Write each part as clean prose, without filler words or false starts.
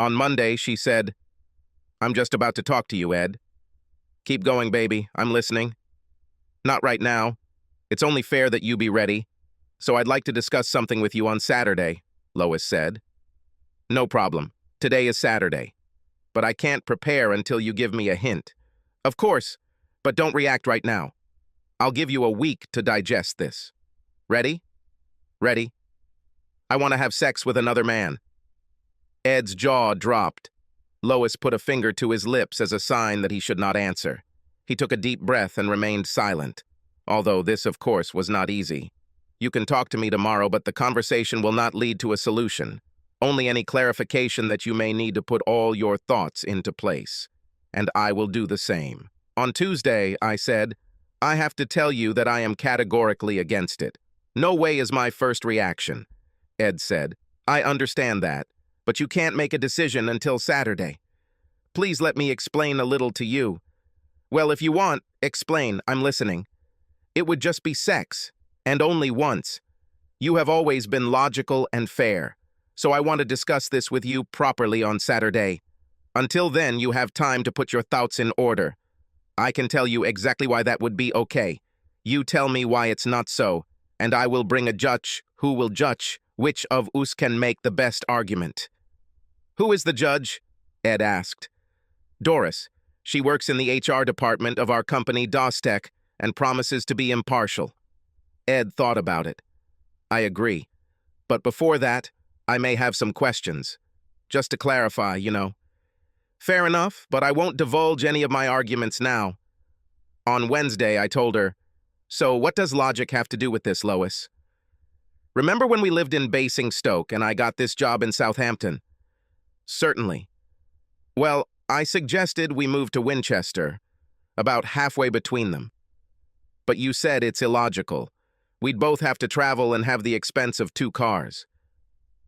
On Monday, she said, "I'm just about to talk to you, Ed." "Keep going, baby. I'm listening." "Not right now. It's only fair that you be ready. So I'd like to discuss something with you on Saturday," Lois said. "No problem. Today is Saturday. But I can't prepare until you give me a hint." "Of course, but don't react right now. I'll give you a week to digest this. Ready?" "Ready." "I want to have sex with another man." Ed's jaw dropped. Lois put a finger to his lips as a sign that he should not answer. He took a deep breath and remained silent, although this, of course, was not easy. "You can talk to me tomorrow, but the conversation will not lead to a solution. Only any clarification that you may need to put all your thoughts into place. And I will do the same." "On Tuesday," I said, "I have to tell you that I am categorically against it." "No way" is my first reaction, Ed said. "I understand that, but you can't make a decision until Saturday. Please let me explain a little to you." "Well, if you want, explain. I'm listening." "It would just be sex, and only once. You have always been logical and fair, so I want to discuss this with you properly on Saturday. Until then, you have time to put your thoughts in order. I can tell you exactly why that would be okay. You tell me why it's not so, and I will bring a judge who will judge which of us can make the best argument." "Who is the judge?" Ed asked. "Doris. She works in the HR department of our company Dostek and promises to be impartial." Ed thought about it. "I agree. But before that, I may have some questions. Just to clarify, you know." "Fair enough, but I won't divulge any of my arguments now." On Wednesday, I told her, "So what does logic have to do with this, Lois? Remember when we lived in Basingstoke and I got this job in Southampton?" "Certainly." "Well, I suggested we move to Winchester, about halfway between them. But you said it's illogical. We'd both have to travel and have the expense of 2 cars."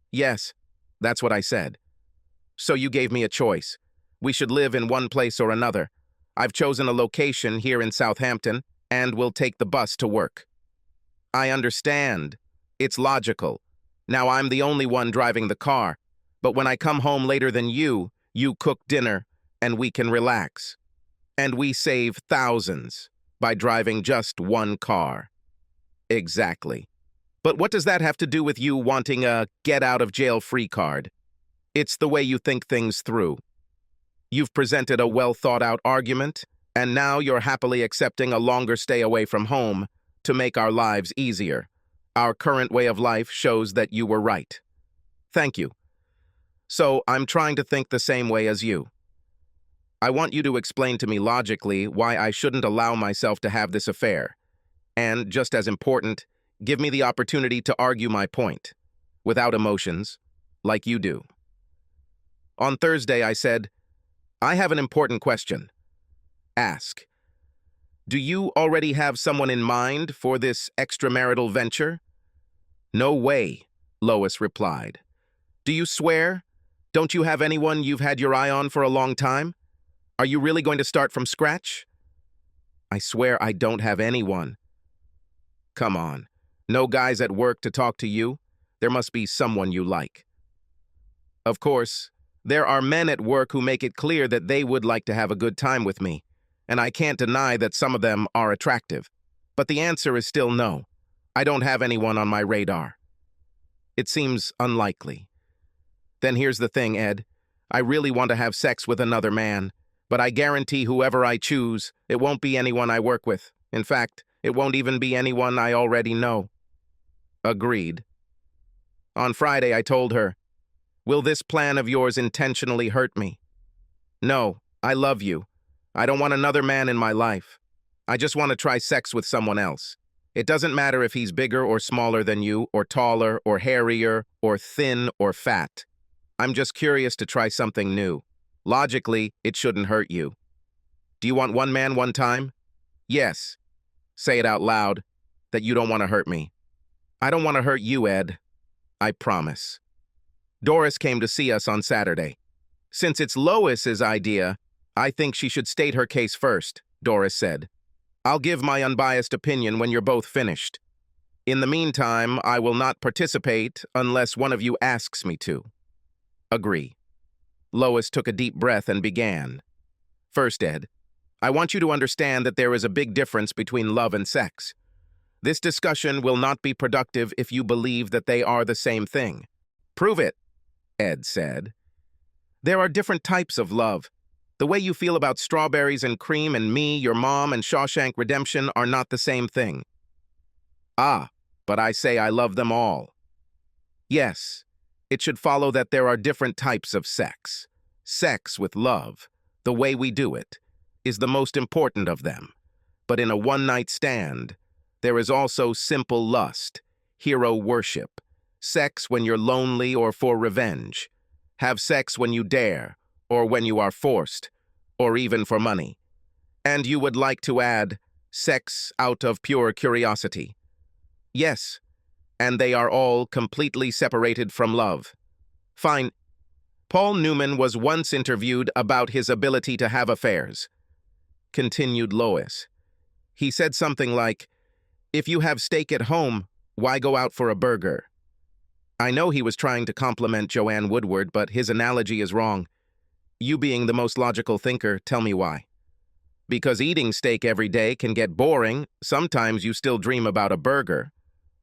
"Yes, that's what I said." "So you gave me a choice. We should live in one place or another. I've chosen a location here in Southampton and will take the bus to work." "I understand. It's logical. Now I'm the only one driving the car, but when I come home later than you cook dinner and we can relax. And we save thousands by driving just one car." "Exactly. But what does that have to do with you wanting a get-out-of-jail-free card? It's the way you think things through. You've presented a well-thought-out argument, and now you're happily accepting a longer stay away from home to make our lives easier. Our current way of life shows that you were right." "Thank you. So I'm trying to think the same way as you. I want you to explain to me logically why I shouldn't allow myself to have this affair. And, just as important, give me the opportunity to argue my point, without emotions, like you do." On Thursday, I said, "I have an important question. Ask. Do you already have someone in mind for this extramarital venture?" "No way," Lois replied. "Do you swear? Don't you have anyone you've had your eye on for a long time? Are you really going to start from scratch?" "I swear I don't have anyone." "Come on. No guys at work to talk to you? There must be someone you like." "Of course, there are men at work who make it clear that they would like to have a good time with me, and I can't deny that some of them are attractive. But the answer is still no. I don't have anyone on my radar." "It seems unlikely." "Then here's the thing, Ed. I really want to have sex with another man, but I guarantee whoever I choose, it won't be anyone I work with. In fact, it won't even be anyone I already know." Agreed. On Friday, I told her, "Will this plan of yours intentionally hurt me?" "No, I love you. I don't want another man in my life. I just want to try sex with someone else. It doesn't matter if he's bigger or smaller than you, or taller, or hairier, or thin, or fat. I'm just curious to try something new. Logically, it shouldn't hurt you. Do you want one man one time?" "Yes." Say it out loud, that you don't want to hurt me. "I don't want to hurt you, Ed. I promise." Doris came to see us on Saturday. "Since it's Lois's idea, I think she should state her case first," Doris said. "I'll give my unbiased opinion when you're both finished. In the meantime, I will not participate unless one of you asks me to." Agree. Lois took a deep breath and began. First, Ed, I want you to understand that there is a big difference between love and sex. This discussion will not be productive if you believe that they are the same thing. Prove it, Ed said. There are different types of love. The way you feel about strawberries and cream and me, your mom, and Shawshank Redemption are not the same thing. Ah, but I say I love them all. Yes, it should follow that there are different types of sex. Sex with love, the way we do it, is the most important of them. But in a one-night stand, there is also simple lust, hero worship, sex when you're lonely or for revenge. Have sex when you dare, or when you are forced, or even for money. And you would like to add, sex out of pure curiosity. Yes, and they are all completely separated from love. Fine. Paul Newman was once interviewed about his ability to have affairs. Continued Lois. He said something like, "If you have steak at home, why go out for a burger?" I know he was trying to compliment Joanne Woodward, but his analogy is wrong. You being the most logical thinker, tell me why. Because eating steak every day can get boring, sometimes you still dream about a burger.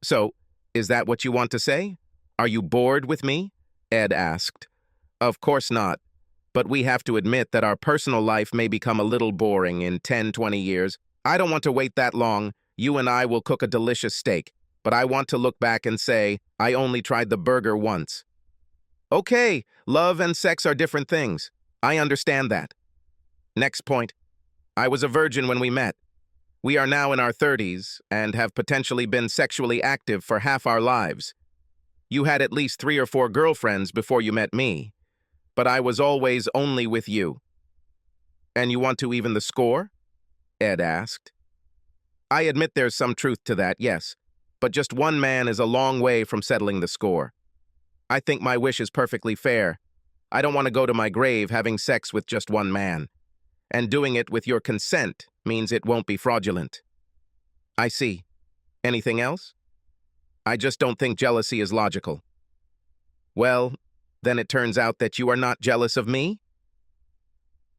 So, is that what you want to say? Are you bored with me? Ed asked. Of course not. But we have to admit that our personal life may become a little boring in 10, 20 years. I don't want to wait that long. You and I will cook a delicious steak. But I want to look back and say, I only tried the burger once. Okay, love and sex are different things. I understand that. Next point. I was a virgin when we met. We are now in our 30s and have potentially been sexually active for half our lives. You had at least 3 or 4 girlfriends before you met me, but I was always only with you. And you want to even the score? Ed asked. I admit there's some truth to that, yes, but just one man is a long way from settling the score. I think my wish is perfectly fair. I don't want to go to my grave having sex with just one man. And doing it with your consent means it won't be fraudulent. I see. Anything else? I just don't think jealousy is logical. Well, then it turns out that you are not jealous of me?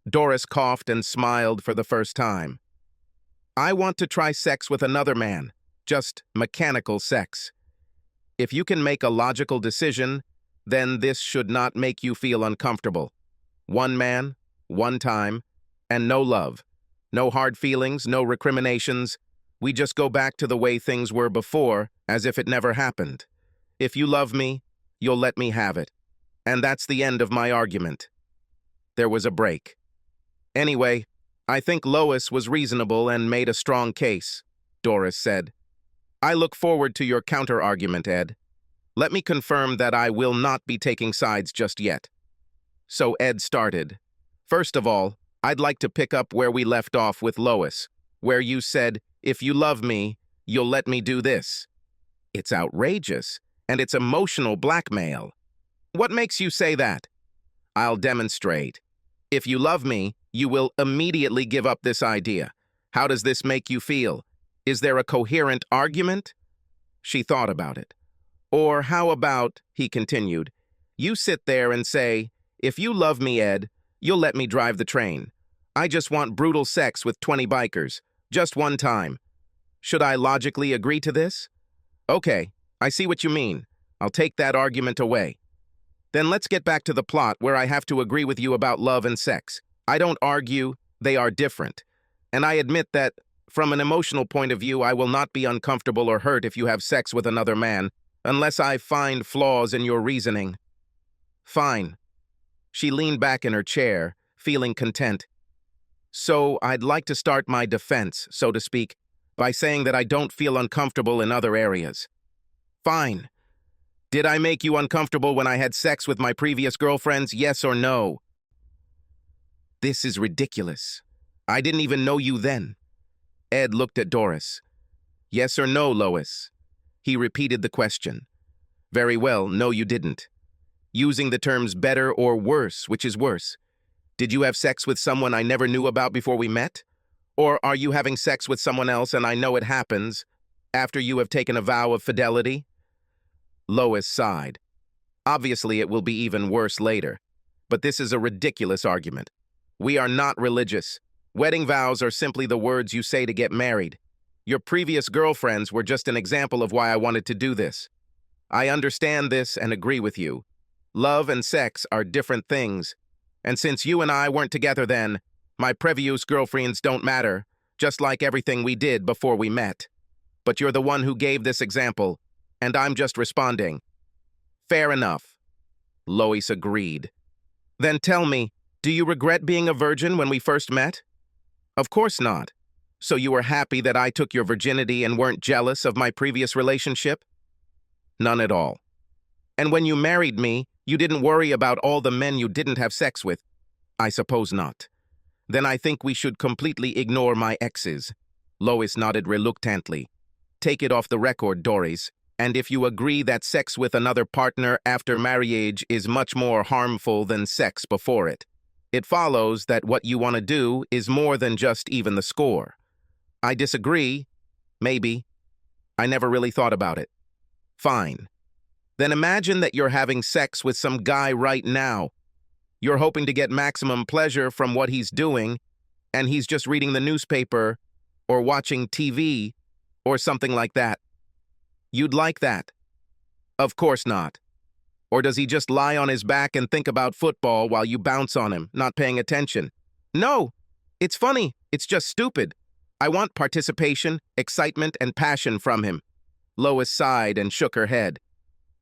Doris coughed and smiled for the first time. I want to try sex with another man, just mechanical sex. If you can make a logical decision, then this should not make you feel uncomfortable. One man, one time, and no love. No hard feelings, no recriminations. We just go back to the way things were before, as if it never happened. If you love me, you'll let me have it. And that's the end of my argument. There was a break. Anyway, I think Lois was reasonable and made a strong case, Doris said. I look forward to your counter-argument, Ed. Let me confirm that I will not be taking sides just yet. So Ed started. First of all, I'd like to pick up where we left off with Lois, where you said, if you love me, you'll let me do this. It's outrageous, and it's emotional blackmail. What makes you say that? I'll demonstrate. If you love me, you will immediately give up this idea. How does this make you feel? Is there a coherent argument? She thought about it. Or how about, he continued, you sit there and say, if you love me, Ed, you'll let me drive the train. I just want brutal sex with 20 bikers, just one time. Should I logically agree to this? Okay, I see what you mean. I'll take that argument away. Then let's get back to the plot where I have to agree with you about love and sex. I don't argue, they are different. And I admit that, from an emotional point of view, I will not be uncomfortable or hurt if you have sex with another man, unless I find flaws in your reasoning. Fine. She leaned back in her chair, feeling content. So I'd like to start my defense, so to speak, by saying that I don't feel uncomfortable in other areas. Fine. Did I make you uncomfortable when I had sex with my previous girlfriends, yes or no? This is ridiculous. I didn't even know you then. Ed looked at Doris. Yes or no, Lois? He repeated the question. Very well, no you didn't. Using the terms better or worse, which is worse? Did you have sex with someone I never knew about before we met? Or are you having sex with someone else and I know it happens after you have taken a vow of fidelity? Lois sighed. Obviously, it will be even worse later. But this is a ridiculous argument. We are not religious. Wedding vows are simply the words you say to get married. Your previous girlfriends were just an example of why I wanted to do this. I understand this and agree with you. Love and sex are different things. And since you and I weren't together then, my previous girlfriends don't matter, just like everything we did before we met. But you're the one who gave this example, and I'm just responding. Fair enough. Lois agreed. Then tell me, do you regret being a virgin when we first met? Of course not. So you were happy that I took your virginity and weren't jealous of my previous relationship? None at all. And when you married me, you didn't worry about all the men you didn't have sex with? I suppose not. Then I think we should completely ignore my exes. Lois nodded reluctantly. Take it off the record, Doris. And if you agree that sex with another partner after marriage is much more harmful than sex before it, it follows that what you want to do is more than just even the score. I disagree. Maybe. I never really thought about it. Fine. Then imagine that you're having sex with some guy right now. You're hoping to get maximum pleasure from what he's doing, and he's just reading the newspaper or watching TV or something like that. You'd like that? Of course not. Or does he just lie on his back and think about football while you bounce on him, not paying attention? No, it's funny. It's just stupid. I want participation, excitement, and passion from him. Lois sighed and shook her head.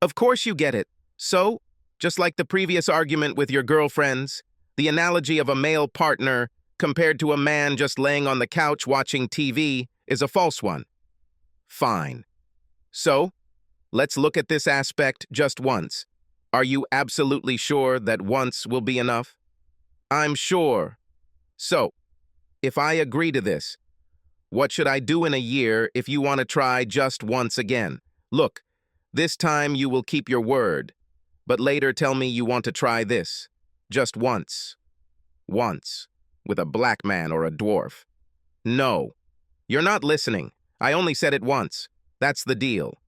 Of course you get it. So, just like the previous argument with your girlfriends, the analogy of a male partner compared to a man just laying on the couch watching TV is a false one. Fine. So, let's look at this aspect just once. Are you absolutely sure that once will be enough? I'm sure. So, if I agree to this, what should I do in a year if you want to try just once again? Look, this time you will keep your word, but later tell me you want to try this. Just once. Once. With a black man or a dwarf. No. You're not listening. I only said it once. That's the deal.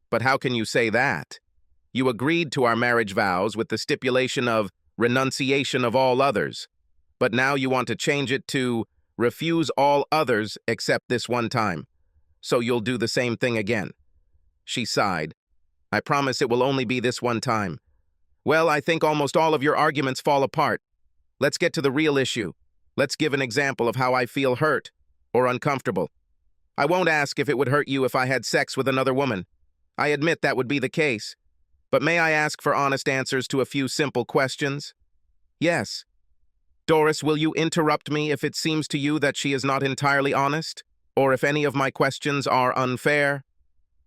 But how can you say that? You agreed to our marriage vows with the stipulation of renunciation of all others, but now you want to change it to refuse all others except this one time. So you'll do the same thing again. She sighed. I promise it will only be this one time. Well, I think almost all of your arguments fall apart. Let's get to the real issue. Let's give an example of how I feel hurt or uncomfortable. I won't ask if it would hurt you if I had sex with another woman. I admit that would be the case. But may I ask for honest answers to a few simple questions? Yes. Doris, will you interrupt me if it seems to you that she is not entirely honest? Or if any of my questions are unfair?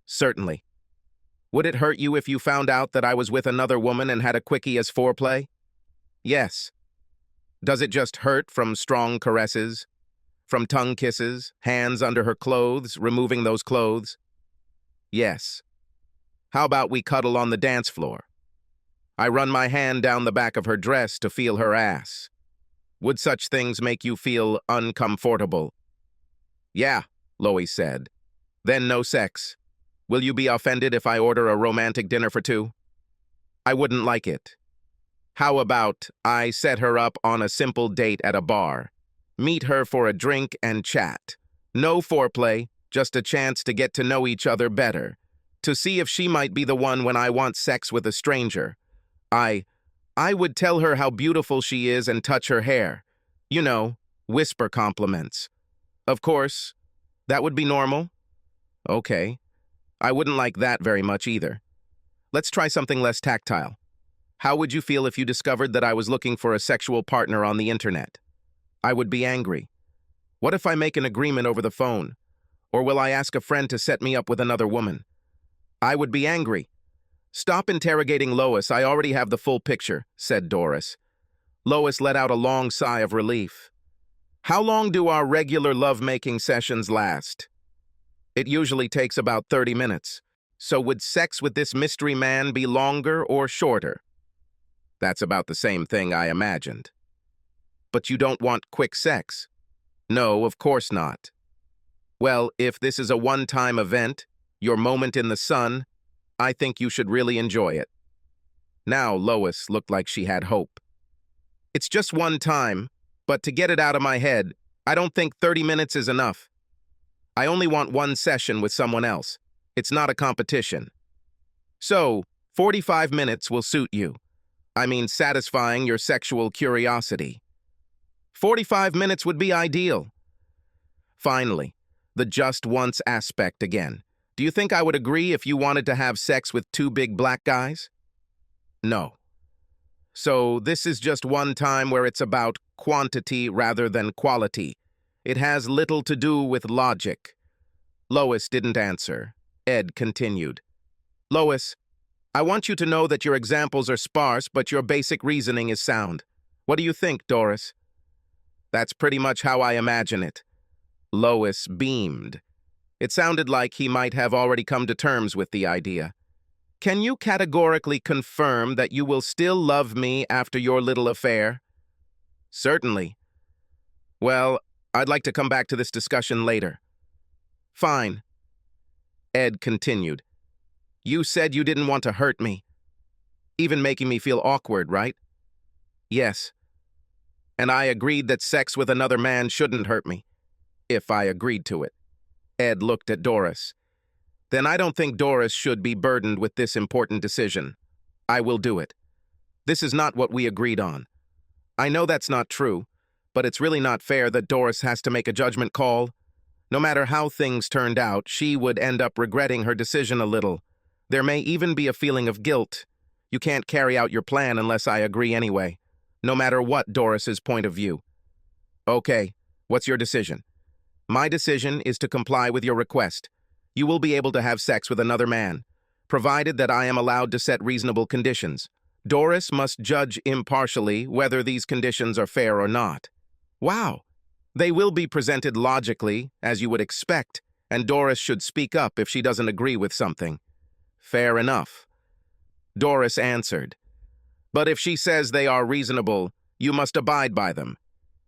Certainly. Would it hurt you if you found out that I was with another woman and had a quickie as foreplay? Yes. Does it just hurt from strong caresses? From tongue kisses, hands under her clothes, removing those clothes? Yes. How about we cuddle on the dance floor? I run my hand down the back of her dress to feel her ass. Would such things make you feel uncomfortable? Yeah, Lois said. Then no sex. Will you be offended if I order a romantic dinner for two? I wouldn't like it. How about I set her up on a simple date at a bar? Meet her for a drink and chat. No foreplay, just a chance to get to know each other better. To see if she might be the one when I want sex with a stranger. I would tell her how beautiful she is and touch her hair. You know, whisper compliments. Of course, that would be normal. Okay. I wouldn't like that very much either. Let's try something less tactile. How would you feel if you discovered that I was looking for a sexual partner on the internet? I would be angry. What if I make an agreement over the phone? Or will I ask a friend to set me up with another woman? I would be angry. Stop interrogating Lois, I already have the full picture, said Doris. Lois let out a long sigh of relief. How long do our regular lovemaking sessions last? It usually takes about 30 minutes. So would sex with this mystery man be longer or shorter? That's about the same thing I imagined. But you don't want quick sex? No, of course not. Well, if this is a one-time event, your moment in the sun, I think you should really enjoy it. Now Lois looked like she had hope. It's just one time, but to get it out of my head, I don't think 30 minutes is enough. I only want one session with someone else. It's not a competition. So, 45 minutes will suit you. I mean, satisfying your sexual curiosity. 45 minutes would be ideal. Finally, the just once aspect again. Do you think I would agree if you wanted to have sex with two big black guys? No. So this is just one time where it's about quantity rather than quality. It has little to do with logic. Lois didn't answer. Ed continued. Lois, I want you to know that your examples are sparse, but your basic reasoning is sound. What do you think, Doris? That's pretty much how I imagine it. Lois beamed. It sounded like he might have already come to terms with the idea. Can you categorically confirm that you will still love me after your little affair? Certainly. Well, I'd like to come back to this discussion later. Fine. Ed continued. You said you didn't want to hurt me. Even making me feel awkward, right? Yes. And I agreed that sex with another man shouldn't hurt me, if I agreed to it. Ed looked at Doris. Then I don't think Doris should be burdened with this important decision. I will do it. This is not what we agreed on. I know that's not true, but it's really not fair that Doris has to make a judgment call. No matter how things turned out, she would end up regretting her decision a little. There may even be a feeling of guilt. You can't carry out your plan unless I agree anyway, no matter what Doris's point of view. Okay, what's your decision? My decision is to comply with your request. You will be able to have sex with another man, provided that I am allowed to set reasonable conditions. Doris must judge impartially whether these conditions are fair or not. Wow! They will be presented logically, as you would expect, and Doris should speak up if she doesn't agree with something. Fair enough. Doris answered. But if she says they are reasonable, you must abide by them.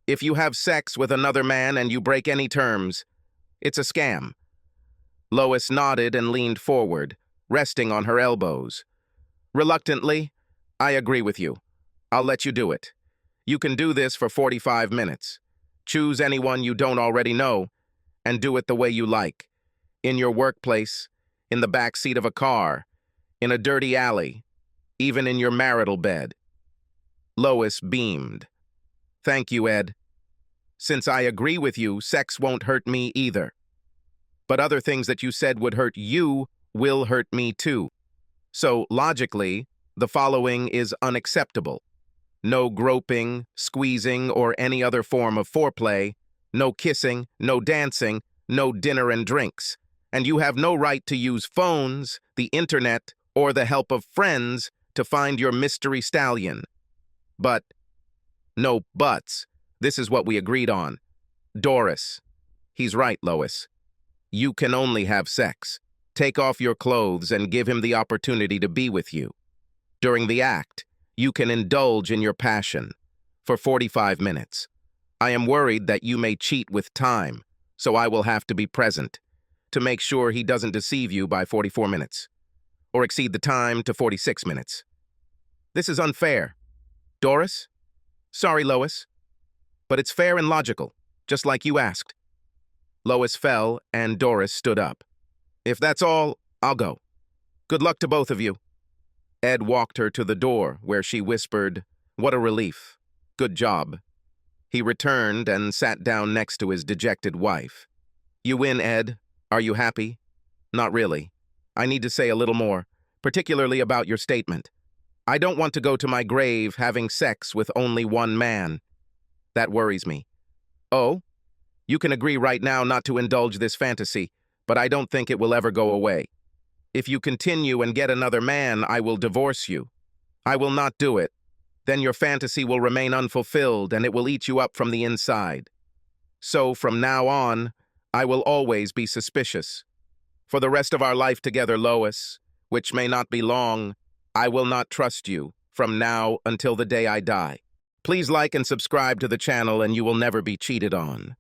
If you have sex with another man and you break any terms, it's a scam. Lois nodded and leaned forward, resting on her elbows. Reluctantly, I agree with you. I'll let you do it. You can do this for 45 minutes. Choose anyone you don't already know, and do it the way you like. In your workplace, in the back seat of a car, in a dirty alley, even in your marital bed. Lois beamed. Thank you, Ed. Since I agree with you, sex won't hurt me either. But other things that you said would hurt you will hurt me too. So, logically, the following is unacceptable. No groping, squeezing, or any other form of foreplay, no kissing, no dancing, no dinner and drinks. And you have no right to use phones, the internet, or the help of friends to find your mystery stallion. But, no buts. This is what we agreed on. Doris. He's right, Lois. You can only have sex. Take off your clothes and give him the opportunity to be with you. During the act, you can indulge in your passion for 45 minutes. I am worried that you may cheat with time, so I will have to be present to make sure he doesn't deceive you by 44 minutes or exceed the time to 46 minutes. This is unfair. Doris? Sorry, Lois. But it's fair and logical, just like you asked. Lois fell and Doris stood up. If that's all, I'll go. Good luck to both of you. Ed walked her to the door, where she whispered, "What a relief. Good job." He returned and sat down next to his dejected wife. You win, Ed. Are you happy? Not really. I need to say a little more, particularly about your statement. I don't want to go to my grave having sex with only one man. That worries me. Oh? You can agree right now not to indulge this fantasy, but I don't think it will ever go away. If you continue and get another man, I will divorce you. I will not do it. Then your fantasy will remain unfulfilled and it will eat you up from the inside. So from now on, I will always be suspicious. For the rest of our life together, Lois, which may not be long, I will not trust you from now until the day I die. Please like and subscribe to the channel and you will never be cheated on.